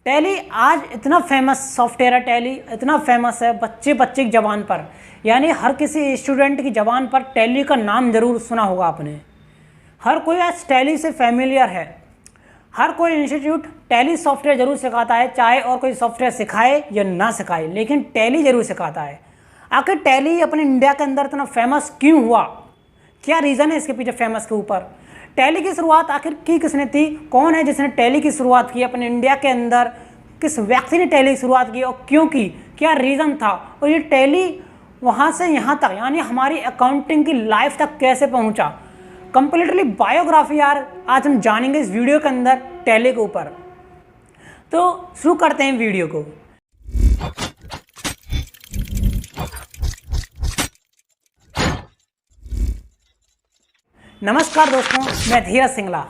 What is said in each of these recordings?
Tally आज इतना famous software है, टैली इतना फेमस है बच्चे बच्चे की ज़बान पर, यानी हर किसी स्टूडेंट की ज़बान पर टैली का नाम ज़रूर सुना होगा आपने। हर कोई आज टैली से फैमिलियर है। हर कोई इंस्टीट्यूट टैली सॉफ्टवेयर ज़रूर सिखाता है, चाहे और कोई सॉफ्टवेयर सिखाए या ना सिखाए, लेकिन टैली ज़रूर सिखाता है। आखिर टैली अपने इंडिया के अंदर इतना फेमस क्यों हुआ, क्या रीज़न है इसके पीछे फेमस के ऊपर? टैली की शुरुआत आखिर की किसने थी, कौन है जिसने टैली की शुरुआत की अपने इंडिया के अंदर, किस व्यक्ति ने टैली की शुरुआत की और क्यों की, क्या रीज़न था, और ये टैली वहाँ से यहाँ तक यानी हमारी अकाउंटिंग की लाइफ तक कैसे पहुँचा, कंप्लीटली बायोग्राफी यार आज हम जानेंगे इस वीडियो के अंदर टैली के ऊपर। तो शुरू करते हैं वीडियो को। नमस्कार दोस्तों, मैं धीरज सिंगला।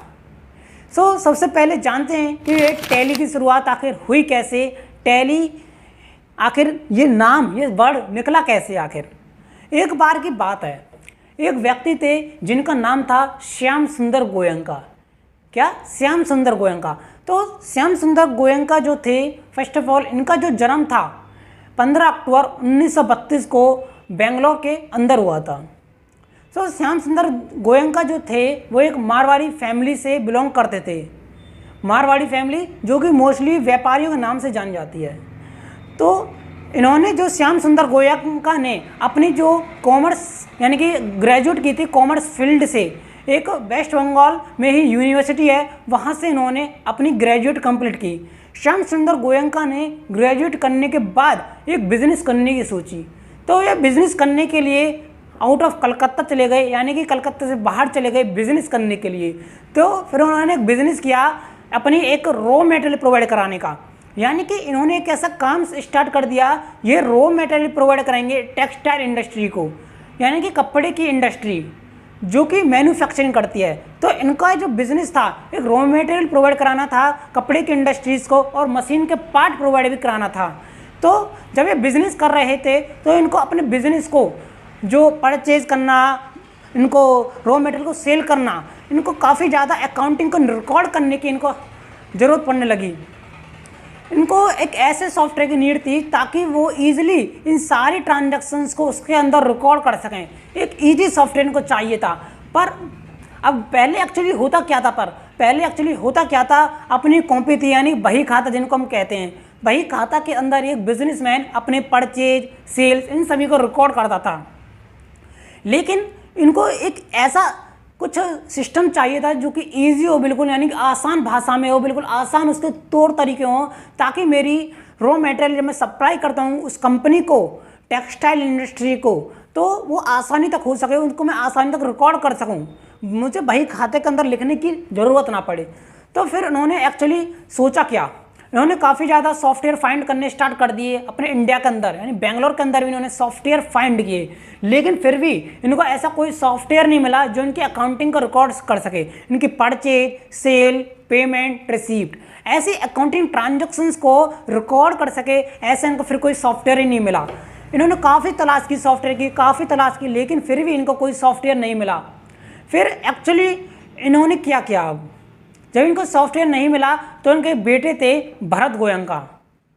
सबसे पहले जानते हैं कि ये टैली की शुरुआत आखिर हुई कैसे, टैली आखिर ये नाम, ये वर्ड निकला कैसे। आखिर एक बार की बात है, एक व्यक्ति थे जिनका नाम था श्याम सुंदर गोयंका। क्या? श्याम सुंदर गोयंका। तो श्याम सुंदर गोयंका जो थे, फर्स्ट ऑफ ऑल इनका जो जन्म था 15 अक्टूबर 1932 को बेंगलोर के अंदर हुआ था। श्याम सुंदर गोयंका जो थे वो एक मारवाड़ी फैमिली से बिलोंग करते थे। मारवाड़ी फैमिली जो कि मोस्टली व्यापारियों के नाम से जानी जाती है। तो इन्होंने जो श्याम सुंदर गोयंका ने अपनी जो कॉमर्स यानी कि ग्रेजुएट की थी कॉमर्स फील्ड से, एक वेस्ट बंगाल में ही यूनिवर्सिटी है, वहाँ से इन्होंने अपनी ग्रेजुएट कंप्लीट की। श्याम सुंदर गोयंका ने ग्रेजुएट करने के बाद एक बिज़नेस करने की सोची। तो ये बिज़नेस करने के लिए आउट ऑफ कलकत्ता चले गए, यानी कि कलकत्ता से बाहर चले गए बिज़नेस करने के लिए। तो फिर उन्होंने एक बिज़नेस किया अपनी एक रॉ मटेरियल प्रोवाइड कराने का, यानी कि इन्होंने एक ऐसा काम स्टार्ट कर दिया, ये रॉ मटेरियल प्रोवाइड कराएंगे टेक्सटाइल इंडस्ट्री को, यानी कि कपड़े की इंडस्ट्री जो कि मैन्युफैक्चरिंग करती है। तो इनका जो बिज़नेस था एक रॉ मटेरियल प्रोवाइड कराना था कपड़े की इंडस्ट्रीज़ को, और मशीन के पार्ट प्रोवाइड भी कराना था। तो जब ये बिज़नेस कर रहे थे तो इनको अपने बिज़नेस को जो परचेज करना, इनको रॉ मटेरियल को सेल करना, इनको काफ़ी ज़्यादा अकाउंटिंग को रिकॉर्ड करने की इनको ज़रूरत पड़ने लगी। इनको एक ऐसे सॉफ्टवेयर की नीड थी ताकि वो ईजिली इन सारी ट्रांजैक्शंस को उसके अंदर रिकॉर्ड कर सकें। एक ईजी सॉफ्टवेयर इनको चाहिए था। पर अब पहले एक्चुअली होता क्या था, अपनी कॉपी थी, यानी बही खाता जिनको हम कहते हैं। बही खाता के अंदर एक बिजनेसमैन अपने परचेज, सेल्स, इन सभी को रिकॉर्ड करता था। लेकिन इनको एक ऐसा कुछ सिस्टम चाहिए था जो कि ईजी हो, बिल्कुल यानी कि आसान भाषा में हो, बिल्कुल आसान उसके तौर तरीके हों, ताकि मेरी रॉ मटेरियल जब मैं सप्लाई करता हूँ उस कंपनी को, टेक्सटाइल इंडस्ट्री को, तो वो आसानी तक हो सके, उनको मैं आसानी तक रिकॉर्ड कर सकूँ, मुझे बही खाते के अंदर लिखने की ज़रूरत ना पड़े। तो फिर उन्होंने एक्चुअली सोचा क्या, इन्होंने काफ़ी ज़्यादा सॉफ्टवेयर फाइंड करने स्टार्ट कर दिए अपने इंडिया के अंदर, यानी बेंगलोर के अंदर भी इन्होंने सॉफ्टवेयर फाइंड किए। लेकिन फिर भी इनको ऐसा कोई सॉफ्टवेयर नहीं मिला जो इनकी अकाउंटिंग को रिकॉर्ड कर सके, इनकी परचेज, सेल, पेमेंट, रिसीप्ट, ऐसी अकाउंटिंग ट्रांजैक्शंस को रिकॉर्ड कर सके, ऐसा इनको फिर कोई सॉफ्टवेयर ही नहीं मिला। इन्होंने काफ़ी तलाश की, सॉफ्टवेयर की काफ़ी तलाश की, लेकिन फिर भी इनको कोई सॉफ्टवेयर नहीं मिला। फिर एक्चुअली इन्होंने क्या किया, जब इनको सॉफ्टवेयर नहीं मिला तो इनके बेटे थे भरत गोयंका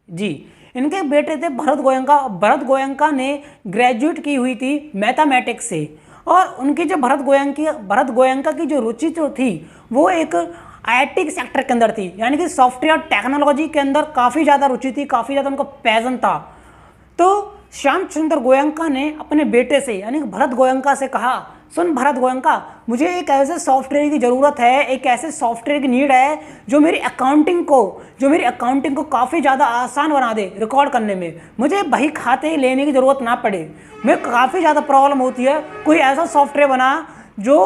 जी, इनके बेटे थे भरत गोयंका। भरत गोयंका ने ग्रेजुएट की हुई थी मैथमेटिक्स से, और उनकी जो भरत गोयंका की जो रुचि जो थी वो एक आईटी सेक्टर के अंदर थी, यानी कि सॉफ्टवेयर टेक्नोलॉजी के अंदर काफ़ी ज़्यादा रुचि थी, काफ़ी ज़्यादा उनका पैशन था। तो श्याम सुंदर गोयंका ने अपने बेटे से यानी कि भरत गोयंका से कहा, सुन भरत गोयंका, मुझे एक ऐसे सॉफ्टवेयर की ज़रूरत है, एक ऐसे सॉफ्टवेयर की नीड है जो मेरी अकाउंटिंग को काफ़ी ज़्यादा आसान बना दे रिकॉर्ड करने में, मुझे बही खाते लेने की ज़रूरत ना पड़े, मैं काफ़ी ज़्यादा प्रॉब्लम होती है, कोई ऐसा सॉफ्टवेयर बना जो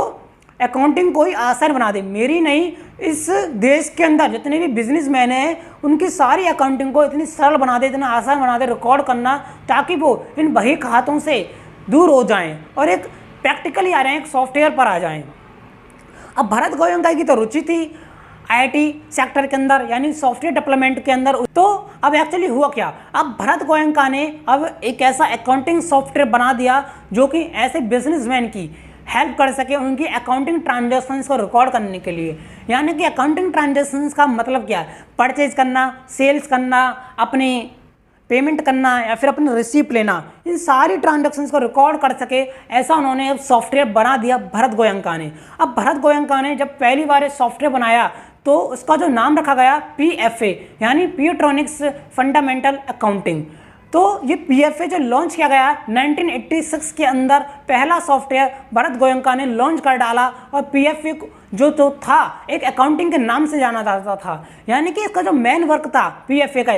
अकाउंटिंग को ही आसान बना दे, मेरी नहीं, इस देश के अंदर जितने भी बिजनेसमैन हैं उनकी सारी अकाउंटिंग को इतनी सरल बना दे, इतना आसान बना दे रिकॉर्ड करना, ताकि वो इन बही खातों से दूर हो जाएं और एक प्रैक्टिकली आ रहे हैं, एक सॉफ्टवेयर पर आ जाएं। अब भरत गोयंका की तो रुचि थी आईटी सेक्टर के अंदर, यानी सॉफ्टवेयर डेवलपमेंट के अंदर। तो अब एक्चुअली हुआ क्या, अब भरत गोयंका ने अब एक ऐसा अकाउंटिंग सॉफ्टवेयर बना दिया जो कि ऐसे बिजनेसमैन की हेल्प कर सके उनकी अकाउंटिंग ट्रांजैक्शंस को रिकॉर्ड करने के लिए। यानी कि अकाउंटिंग ट्रांजैक्शंस का मतलब क्या है, परचेज करना, सेल्स करना, अपनी पेमेंट करना या फिर अपनी रिसीप्ट लेना, इन सारी ट्रांजैक्शंस को रिकॉर्ड कर सके, ऐसा उन्होंने अब सॉफ्टवेयर बना दिया भरत गोयनका ने। अब भरत गोयनका ने जब पहली बार सॉफ्टवेयर बनाया तो उसका जो नाम रखा गया PFA, यानी पीट्रॉनिक्स फंडामेंटल अकाउंटिंग। तो ये PFA जो लॉन्च किया गया 1986 के अंदर, पहला सॉफ्टवेयर भरत गोयनका ने लॉन्च कर डाला। और PFA जो तो था एक अकाउंटिंग के नाम से जाना जाता था। यानी कि इसका जो मेन वर्क था PFA का,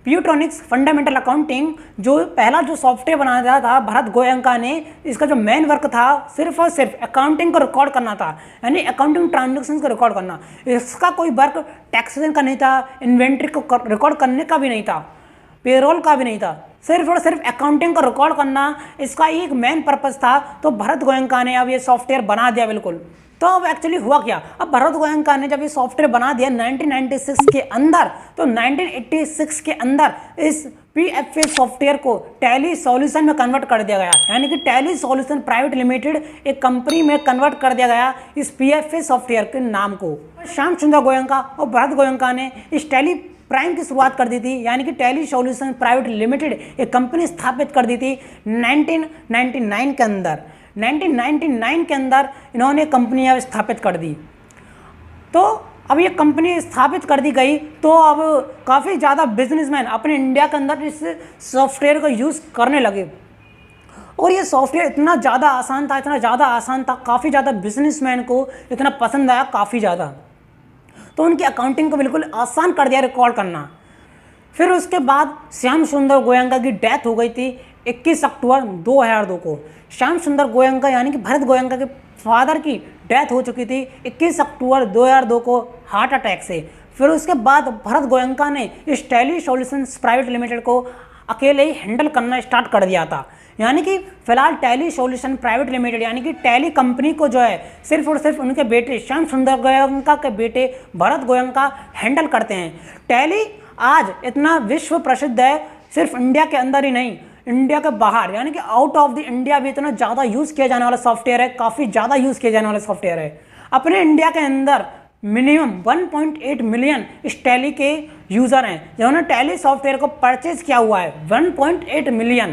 पीट्रॉनिक्स फंडामेंटल अकाउंटिंग, जो पहला जो सॉफ्टवेयर बनाया था भरत गोयनका ने, इसका जो मेन वर्क था सिर्फ और सिर्फ अकाउंटिंग को रिकॉर्ड करना था, यानी अकाउंटिंग ट्रांजैक्शंस को रिकॉर्ड करना। इसका कोई वर्क टैक्सेशन का नहीं था, इन्वेंट्री को रिकॉर्ड करने का भी नहीं था, पेरोल का भी नहीं था, सिर्फ और सिर्फ अकाउंटिंग को रिकॉर्ड करना इसका एक मेन पर्पस था। तो भरत गोयनका ने अब ये सॉफ्टवेयर बना दिया बिल्कुल। तो अब एक्चुअली हुआ क्या, अब भरत गोयनका ने जब ये सॉफ्टवेयर बना दिया 1996 के अंदर, तो 1986 के अंदर इस PFA सॉफ्टवेयर को टैली सॉल्यूशन में कन्वर्ट कर दिया गया। यानी कि टैली सॉल्यूशन प्राइवेट लिमिटेड एक कंपनी में कन्वर्ट कर दिया गया इस PFA सॉफ्टवेयर के नाम को। श्याम सुंदर गोयनका और भरत गोयनका ने इस टैली प्राइम की शुरुआत कर दी थी, यानी कि टैली सॉल्यूशन प्राइवेट लिमिटेड एक कंपनी स्थापित कर दी थी 1999 के अंदर। 1999 के अंदर इन्होंने कंपनियां स्थापित कर दी। तो अब ये कंपनी स्थापित कर दी गई, तो अब काफ़ी ज़्यादा बिजनेसमैन अपने इंडिया के अंदर इस सॉफ्टवेयर को यूज़ करने लगे। और ये सॉफ्टवेयर इतना ज़्यादा आसान था, इतना ज़्यादा आसान था, काफ़ी ज़्यादा बिजनेसमैन को इतना पसंद आया, काफ़ी ज़्यादा। तो उनकी अकाउंटिंग को बिल्कुल आसान कर दिया रिकॉर्ड करना। फिर उसके बाद श्याम सुंदर गोयनका की डेथ हो गई थी 21 अक्टूबर 2002 को। श्याम सुंदर गोयनका यानी कि भरत गोयनका के फादर की डेथ हो चुकी थी 21 अक्टूबर 2002 को हार्ट अटैक से। फिर उसके बाद भरत गोयनका ने इस टैली सॉल्यूशंस प्राइवेट लिमिटेड को अकेले ही हैंडल करना स्टार्ट कर दिया था। यानी कि फिलहाल टैली सॉल्यूशन प्राइवेट लिमिटेड यानी कि टैली कंपनी को जो है सिर्फ और सिर्फ उनके बेटे श्याम सुंदर गोयनका के बेटे भरत गोयनका हैंडल करते हैं। टैली आज इतना विश्व प्रसिद्ध है, सिर्फ इंडिया के अंदर ही नहीं, इंडिया के बाहर यानी कि आउट ऑफ द इंडिया भी इतना ज़्यादा यूज़ किया जाने वाला सॉफ्टवेयर है, काफ़ी ज़्यादा यूज़ किया जाने वाला सॉफ्टवेयर है। अपने इंडिया के अंदर मिनिमम 1.8 मिलियन इस टैली के यूज़र हैं जिन्होंने टैली सॉफ्टवेयर को परचेज किया हुआ है। 1.8 मिलियन,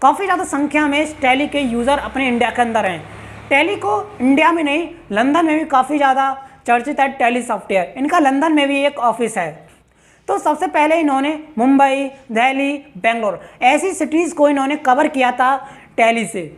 काफ़ी ज़्यादा संख्या में इस टैली के यूज़र अपने इंडिया के अंदर हैं। टैली को इंडिया में नहीं, लंदन में भी काफ़ी ज़्यादा चर्चित है टैली सॉफ्टवेयर। इनका लंदन में भी एक ऑफिस है। तो सबसे पहले इन्होंने मुंबई, दिल्ली, बेंगलोर ऐसी सिटीज़ को इन्होंने कवर किया था टैली से।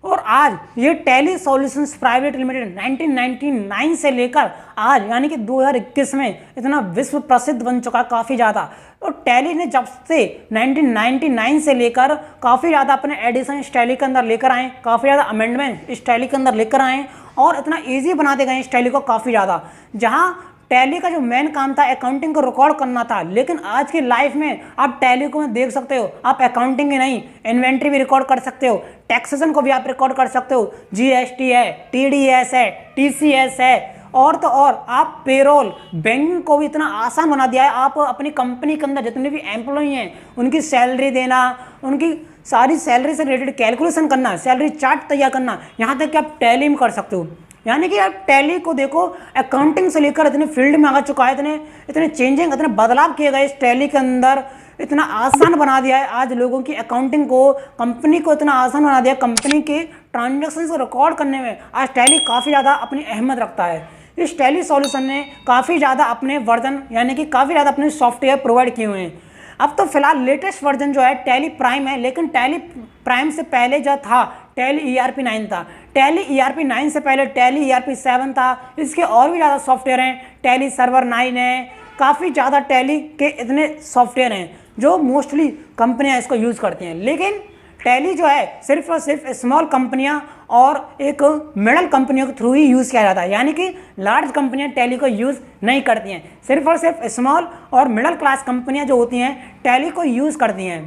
और आज ये टैली सॉल्यूशंस प्राइवेट लिमिटेड 1999 से लेकर आज यानी कि 2021 में इतना विश्व प्रसिद्ध बन चुका, काफ़ी ज़्यादा। और टैली ने जब से 1999 से लेकर काफ़ी ज़्यादा अपने एडिशन इस टैली के अंदर लेकर आए, काफ़ी ज़्यादा अमेंडमेंट इस टैली के अंदर लेकर आए और इतना ईजी बना दे गए इस टैली को काफ़ी ज़्यादा। जहाँ टैली का जो मेन काम था अकाउंटिंग को रिकॉर्ड करना था, लेकिन आज की लाइफ में आप टैली को देख सकते हो, आप अकाउंटिंग ही नहीं इन्वेंट्री भी रिकॉर्ड कर सकते हो, टैक्सेशन को भी आप रिकॉर्ड कर सकते हो, GST है, TDS है, TCS है, और तो और आप पेरोल, बैंकिंग को भी इतना आसान बना दिया है। आप अपनी कंपनी के अंदर जितने भी एम्प्लॉई हैं उनकी सैलरी देना, उनकी सारी सैलरी से रिलेटेड कैलकुलेशन करना, सैलरी चार्ट तैयार करना, यहाँ तक कि आप टैली में कर सकते हो। यानी कि आप टैली को देखो, अकाउंटिंग से लेकर इतने फील्ड में आ चुका है, इतने चेंजिंग, इतने बदलाव किए गए इस टैली के अंदर, इतना आसान बना दिया है आज लोगों की अकाउंटिंग को, कंपनी को इतना आसान बना दिया, कंपनी के ट्रांजैक्शन को रिकॉर्ड करने में आज टैली काफ़ी ज़्यादा अपनी अहमियत रखता है। इस टैली सॉल्यूशन ने काफ़ी ज़्यादा अपने वर्जन यानी कि काफ़ी ज़्यादा अपने सॉफ्टवेयर प्रोवाइड किए हुए हैं। अब तो फिलहाल लेटेस्ट वर्जन जो है टैली प्राइम है, लेकिन टैली प्राइम से पहले जो था टैली ERP 9 था। टैली ERP 9 से पहले टैली ERP 7 था। इसके और भी ज़्यादा सॉफ्टवेयर हैं, टैली सर्वर 9 है, काफ़ी ज़्यादा टैली के इतने सॉफ्टवेयर हैं जो मोस्टली कंपनियां इसको यूज़ करती हैं। लेकिन टैली जो है सिर्फ और सिर्फ स्मॉल कंपनियां और एक मिडल कंपनियों के थ्रू ही यूज़ किया जाता है, यानी कि लार्ज कंपनियां टैली को यूज़ नहीं करती हैं, सिर्फ और सिर्फ स्मॉल और मिडिल क्लास कंपनियां जो होती हैं टैली को यूज़ करती हैं।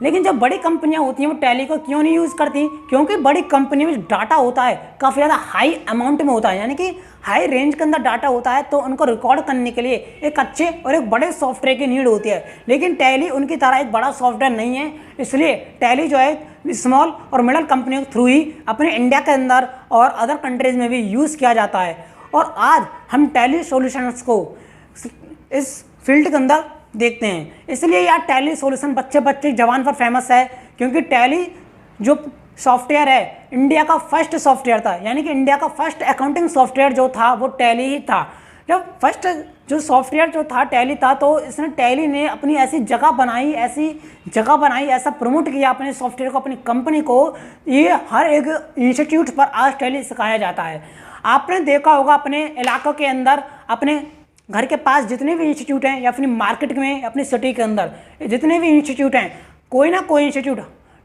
लेकिन जो बड़ी कंपनियां होती हैं वो टैली को क्यों नहीं यूज़ करती? क्योंकि बड़ी कंपनी में डाटा होता है काफ़ी ज़्यादा हाई अमाउंट में होता है, यानी कि हाई रेंज के अंदर डाटा होता है, तो उनको रिकॉर्ड करने के लिए एक अच्छे और एक बड़े सॉफ्टवेयर की नीड होती है। लेकिन टैली उनकी तरह एक बड़ा सॉफ्टवेयर नहीं है, इसलिए टैली जो है स्मॉल और मिडल कंपनियों के थ्रू ही अपने इंडिया के अंदर और अदर कंट्रीज़ में भी यूज़ किया जाता है। और आज हम टैली सॉल्यूशंस को इस फील्ड के अंदर देखते हैं, इसलिए यार टैली सॉल्यूशन बच्चे जवान पर फेमस है, क्योंकि टैली जो सॉफ्टवेयर है इंडिया का फर्स्ट सॉफ्टवेयर था, यानी कि इंडिया का फर्स्ट अकाउंटिंग सॉफ्टवेयर जो था वो टैली ही था। जब फर्स्ट जो सॉफ्टवेयर जो था टैली था, तो इसने टैली ने अपनी ऐसी जगह बनाई, ऐसा प्रमोट किया अपने सॉफ्टवेयर को, अपनी कंपनी को, ये हर एक इंस्टीट्यूट पर आज टैली सिखाया जाता है। आपने देखा होगा अपने इलाकों के अंदर, अपने घर के पास जितने भी इंस्टीट्यूट हैं या अपनी मार्केट में, अपनी सिटी के अंदर जितने भी इंस्टीट्यूट हैं, कोई ना कोई इंस्टीट्यूट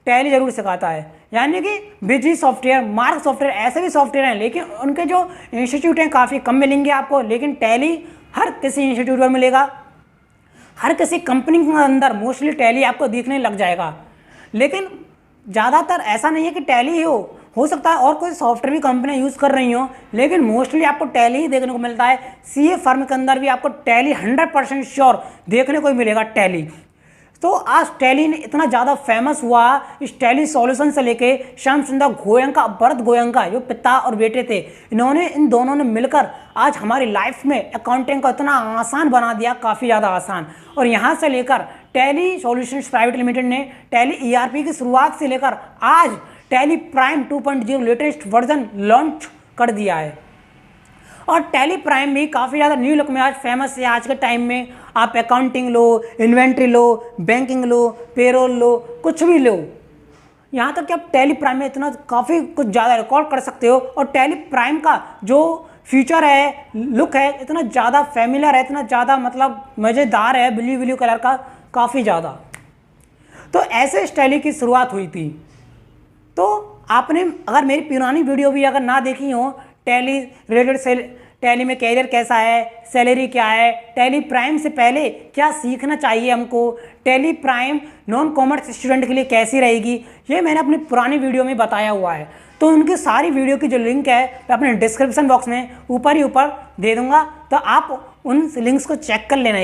टैली जरूर सिखाता है। यानी कि बिजी सॉफ्टवेयर, मार्क सॉफ्टवेयर, ऐसे भी सॉफ्टवेयर हैं, लेकिन उनके जो इंस्टीट्यूट हैं काफ़ी कम मिलेंगे आपको, लेकिन टैली हर किसी इंस्टीट्यूट पर मिलेगा, हर किसी कंपनी के अंदर मोस्टली टैली आपको दिखने लग जाएगा। लेकिन ज़्यादातर ऐसा नहीं है कि टैली ही हो सकता है और कोई सॉफ्टवेयर भी कंपनियां यूज़ कर रही हो, लेकिन मोस्टली आपको टैली ही देखने को मिलता है। सीए फर्म के अंदर भी आपको टैली 100% श्योर देखने को ही मिलेगा टैली। तो आज टैली ने इतना ज़्यादा फेमस हुआ, इस टैली सॉल्यूशन से लेके श्याम सुंदर गोयंका, भरत गोयंका जो पिता और बेटे थे, इन दोनों ने मिलकर आज हमारी लाइफ में अकाउंटिंग को इतना आसान बना दिया, काफ़ी ज़्यादा आसान। और यहाँ से लेकर टैली सॉल्यूशंस प्राइवेट लिमिटेड ने टैली ईआरपी की शुरुआत से लेकर आज tally prime 2.0 latest version launch कर दिया है। और टैली प्राइम भी काफ़ी ज़्यादा न्यू लुक में आज फेमस है। आज के टाइम में आप अकाउंटिंग लो, इन्वेंट्री लो, बैंकिंग लो, पेरोल लो, कुछ भी लो, यहाँ तक कि आप टैली प्राइम में इतना काफ़ी कुछ ज़्यादा रिकॉर्ड कर सकते हो। और टैली प्राइम का जो फीचर है, लुक है, इतना ज़्यादा फेमिलियर है, इतना ज़्यादा मतलब मज़ेदार है, ब्लू कलर का, काफ़ी ज़्यादा। तो ऐसे इस टैली की शुरुआत हुई थी। तो आपने अगर मेरी पुरानी वीडियो भी अगर ना देखी हो, टैली रिलेटेड, टैली में कैरियर कैसा है, सैलरी क्या है, टैली प्राइम से पहले क्या सीखना चाहिए हमको, tally prime non commerce student के लिए कैसी रहेगी, ये मैंने अपनी पुरानी वीडियो में बताया हुआ है। तो उनकी सारी वीडियो की जो लिंक है मैं अपने डिस्क्रिप्शन बॉक्स में ऊपर ही ऊपर दे दूंगा, तो आप उन लिंक्स को चेक कर लेना।